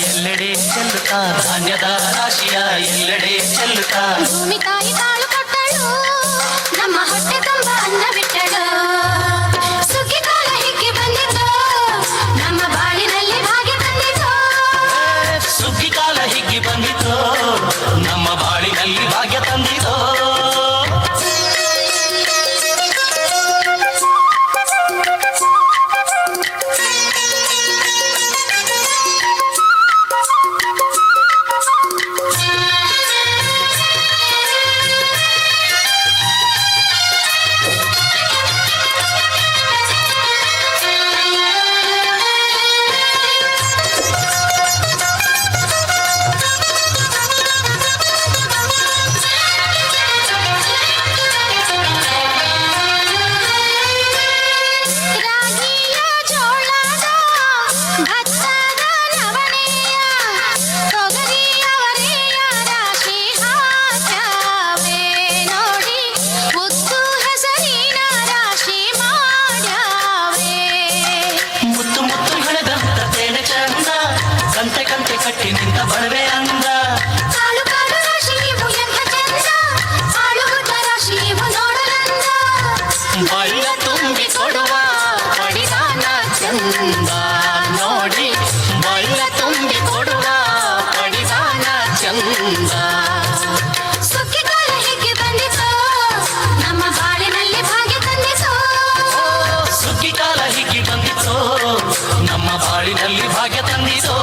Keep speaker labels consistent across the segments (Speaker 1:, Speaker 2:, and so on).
Speaker 1: ಎಲ್ಲೆಡೆ ಚೆಲ್ಲುತ್ತಾ ಧಾನ್ಯದ ರಾಶಿಯ ಎಲ್ಲೆಡೆ ಚೆಲ್ಲುತ್ತಾ
Speaker 2: ಭೂಮಿ ತಾಯಿ ಕಾಳು ಕೊಟ್ಟಳು ನಮ್ಮ ಹೊಟ್ಟೆ ತುಂಬ ಅನ್ನ ಬಿಟ್ಟಳು ಸುಗ್ಗಿ ಕಾಲ ಹಿಗ್ಗಿ ಬಂದಿತು ನಮ್ಮ ಬಾಳಿನಲ್ಲಿ ಭಾಗ್ಯ ತಂದಿತು
Speaker 1: ಸುಗ್ಗಿ ಕಾಲ ಹಿಗ್ಗಿ ಬಂದಿತು ನಮ್ಮ ಬಾಳಿನಲ್ಲಿ ಭಾಗ್ಯ ತಂದಿತು ಬಡವೆ ಅಂದ
Speaker 2: ಕಾಳು ಕಾಳು ರಾಶಿ ಇವು ಎಂಥ ಚಂದ ಆಳುವುದ ರಾಶಿ ಇವು ನೋಡಲಂದ
Speaker 1: ಬಳ್ಳ ತುಂಬಿ ಕೊಡುವ ಪಡಿದಾನ ಚಂದ ನೋಡಿ ಬಳ್ಳ ತುಂಬಿ ಕೊಡುವ ಪಡಿದಾನ ಚಂದ
Speaker 2: ಸುಗ್ಗಿ ಕಾಲ ಹಿಗ್ಗಿ ಬಂದಿತು ನಮ್ಮ ಬಾಳಿನಲ್ಲಿ ಭಾಗ್ಯ ತಂದಿತು
Speaker 1: ಸುಗ್ಗಿ ಕಾಲ ಹಿಗ್ಗಿ ಬಂದಿತು ನಮ್ಮ ಬಾಳಿನಲ್ಲಿ ಭಾಗ್ಯ ತಂದಿತು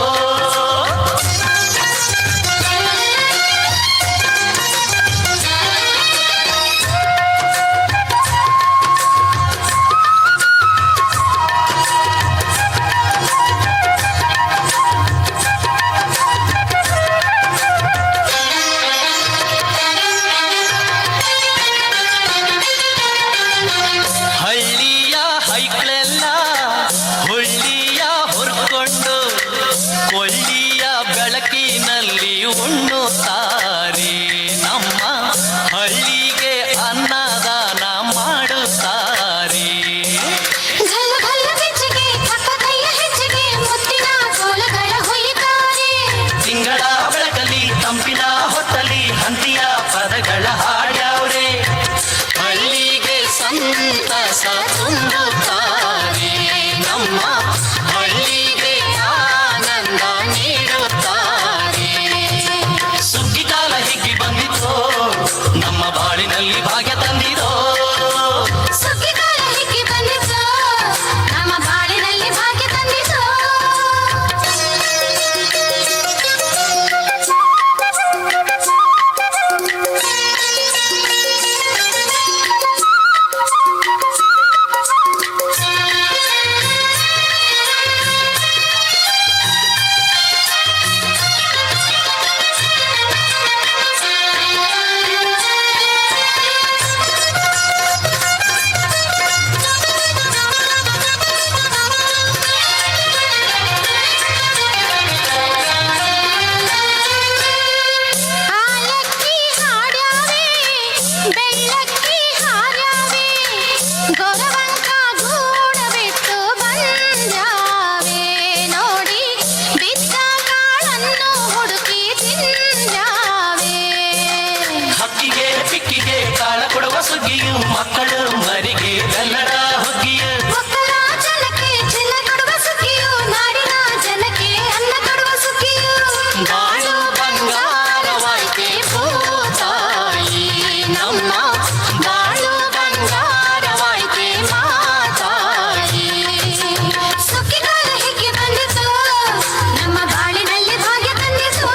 Speaker 1: ಹಳ್ಳಿಯ ಹೈಕ್ಳೆಲ್ಲ ಹುಳ್ಳಿಯ ಹುರ್ಕೊಂಡು ಕೊಳ್ಳಿಯ ಬೆಳಕಿನಲ್ಲಿ ಉಣ್ಣುತ್ತಾರೆ ನಮ್ಮ ಹಳ್ಳಿಗೆ ಅನ್ನದಾನ ಮಾಡುತ್ತಾರೆ
Speaker 2: ಗಲ್ಲ ಗಲ್ಲ ಬೆಚ್ಚಿಗೆ ಕಪ್ಪ ಕೈಯ ಹೆಚ್ಚಿಗೆ ಮುತ್ತಿನ ಕೋಲುಗಳ ಹೊಯ್ಯುತ್ತಾರೆ
Speaker 1: ತಿಂಗಳ ಬೆಳಕಲಿ ತಂಪಿನ ಹೊತ್ತಲಿ ಹಂತಿಯ ಪದಗಳ ಹಾಡ್ಯಾವ್ರೆ ಹಳ್ಳಿಗೆ ಸಂತಸ ತುಂಬುತ್ತಾರೆ ನಮ್ಮ ಹಳ್ಳಿಗೆ ಆನಂದ ನೀಡುತ್ತಾರೆ ಸುಗ್ಗಿ ಕಾಲ ಹಿಗ್ಗಿ ಬಂದಿತು ನಮ್ಮ ಬಾಳಿನಲ್ಲಿ ಭಾಗ್ಯ ತಂದಿರೋ
Speaker 2: ಸುಗ್ಗಿ ಕಾಲ ಹಿಗ್ಗಿ ಬಂದಿತು ನಮ್ಮ ಬಾಳಿನಲ್ಲಿ ಭಾಗ್ಯ ತಂದಿತು ಆಲಕ್ಕಿ ಹಾಡ್ಯಾವೆ ಬೆಳ್ಳಕ್ಕಿ ಹಾರ್ಯಾವೆ ಗೊರವಂಕ ಗೂಡ ಬಿಟ್ಟು ಬಂದ್ಯಾವೆ ನೋಡಿ ಬಿದ್ದ ಕಾಳನ್ನು ಹುಡುಕಿ ತಿಂದ್ಯಾವೆ
Speaker 1: ಹಕ್ಕಿಗೆ ಪಿಕ್ಕಿಗೆ ಕಾಳ ಕೊಡುವ ಸುಗ್ಗಿಯು ಮಕ್ಕಳು ಮರಿಗೆ ಕನ್ನಡ ಹುಗ್ಗಿಯು
Speaker 2: ಒಕ್ಕಲ ಜನಕ್ಕೆ ಚಿನ್ನ ಕೊಡುವ ಸುಗ್ಗಿಯು ನಾಡಿನ ಜನಕ್ಕೆ ಅನ್ನ ಕೊಡುವ ಸುಗ್ಗಿಯು
Speaker 1: ಬಾಳು ಬಂಗಾರವಾಯ್ತೆ ಭೂತಾಯಿ ನಮ್ಮ ಬಾಳು ಬಂಗಾರವಾಯ್ತೆ ಮಾತಾಯಿ
Speaker 2: ಸುಗ್ಗಿ ಕಾಲ ಹಿಗ್ಗಿ ಬಂದಿತು ನಮ್ಮ ಬಾಳಿನಲ್ಲಿ ಭಾಗ್ಯ ತಂದಿತು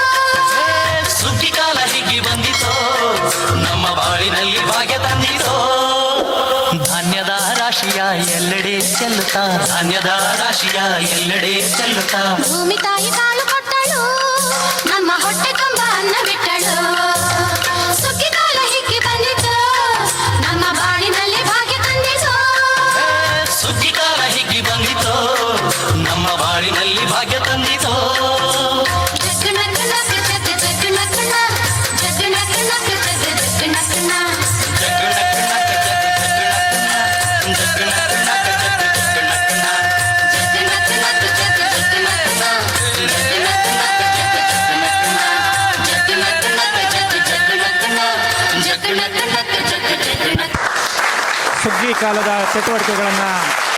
Speaker 1: ಸುಗ್ಗಿ ಕಾಲ ಹಿಗ್ಗಿ ಬಂದಿತು ನಮ್ಮ ಬಾಳಿನಲ್ಲಿ ಭಾಗ್ಯ ತಂದಿರೋ ಧಾನ್ಯದ ರಾಶಿಯ ಎಲ್ಲೆಡೆ ಚೆಲ್ಲುತ್ತಾ ಧಾನ್ಯದ ರಾಶಿಯ ಎಲ್ಲೆಡೆ ಚೆಲ್ಲುತ್ತಾ
Speaker 2: ಭೂಮಿ ತಾಯಿ ಕಾಳು ಕೊಟ್ಟಳು ನಮ್ಮ ಹೊಟ್ಟೆ ತುಂಬ ಅನ್ನ ಬಿಟ್ಟಳು ಸುಗ್ಗಿ ಕಾಲ ಹಿಗ್ಗಿ ಬಂದಿತು ನಮ್ಮ ಬಾಳಿನಲ್ಲಿ ಭಾಗ್ಯ ತಂದಿತು
Speaker 1: ಸುಗ್ಗಿ ಕಾಲ ಹಿಗ್ಗಿ ಬಂದಿತು ನಮ್ಮ ಬಾಳಿನಲ್ಲಿ ಭಾಗ್ಯ ತಂದಿತು
Speaker 2: ಜಗ್ಗು ನಗ್ಗು ನಗ್ಗು ಜಗ್ಗು ಜಗ್ಗು ನಗ್ಗು ನ. ಜಗ್ಗು ನಗ್ಗು ನಗ್ಗು ಜಗ್ಗು ಜಗ್ಗು ನಗ್ಗು ನ.
Speaker 1: ಜಗ್ಗು ನಕ್ಕು ನಕ್ಕ ಜಗ್ಗು ಜಗ್ಗು ನಕ್ಕು ನಕ್ಕ ಜಗ್ಗು ನಕ್ಕು ನಕ್ಕ ಜಗ್ಗು ಜಗ್ಗು ನಕ್ಕು ನ.
Speaker 2: ಜಗ್ಗು ನಗ್ಗು ನಗ್ಗು ಜಗ್ಗು ಜಗ್ಗು ನಗ್ಗು ನ.
Speaker 3: ಕಾಲದ ಚಟುವಟಿಕೆಗಳನ್ನು